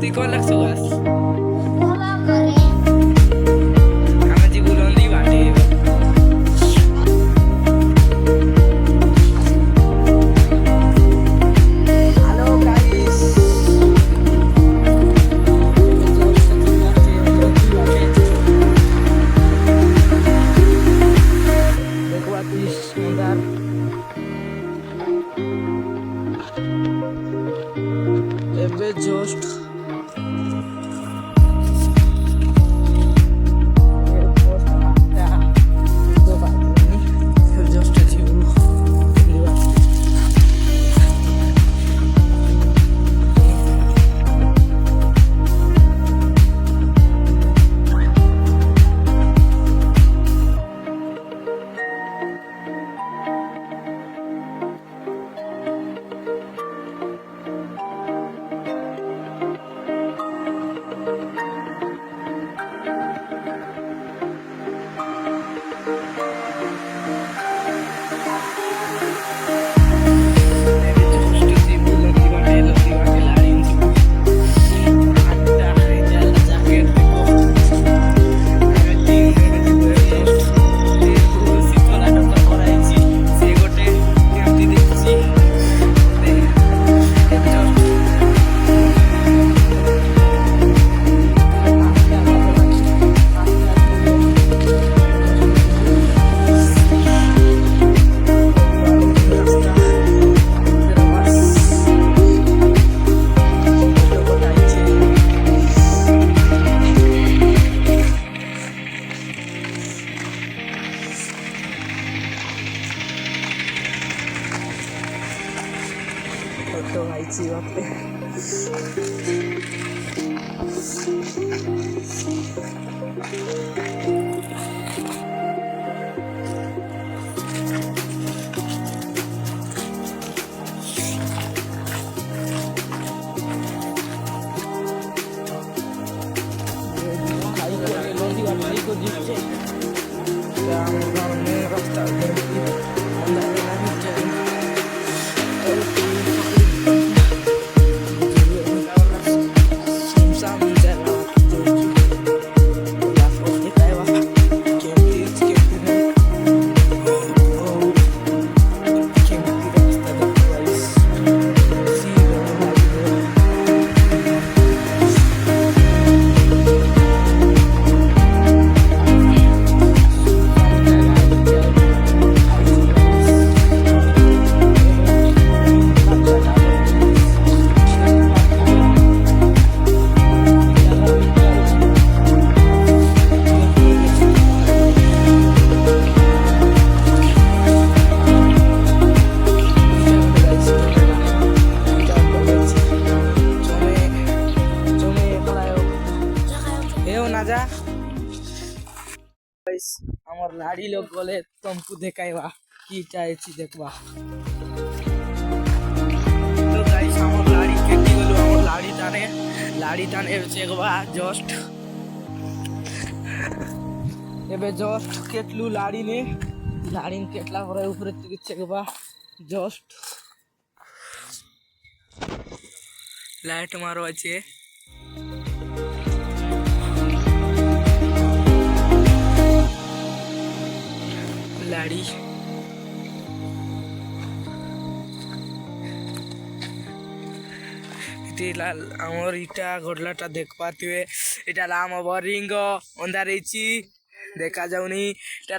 তুই কোন লাগছো গাছ আমার জীবন দি বাটে হ্যালো গাইস দেখো কি সুন্দর ଏବେ ଜଷ୍ଟ फोटो आईची बापरे আমার লাড়ি লোক বলে তমকু দেখাইবা কি চাইছি দেখবা তো গাইস আমার লাড়ি কেটে গেল আমার লাড়ি টানে চেকবা জস্ট এবে জস্ট কেটলু লাড়ি নে লাড়ি কেটলা পরে উপরে থেকে চেকবা জস্ট লাইট মারো আছে লাড়ি আমার ইটা ঘটলাটা দেখপাতিবে এটা আম রিঙ্গ অন্ধার দেখা যাওনি এটা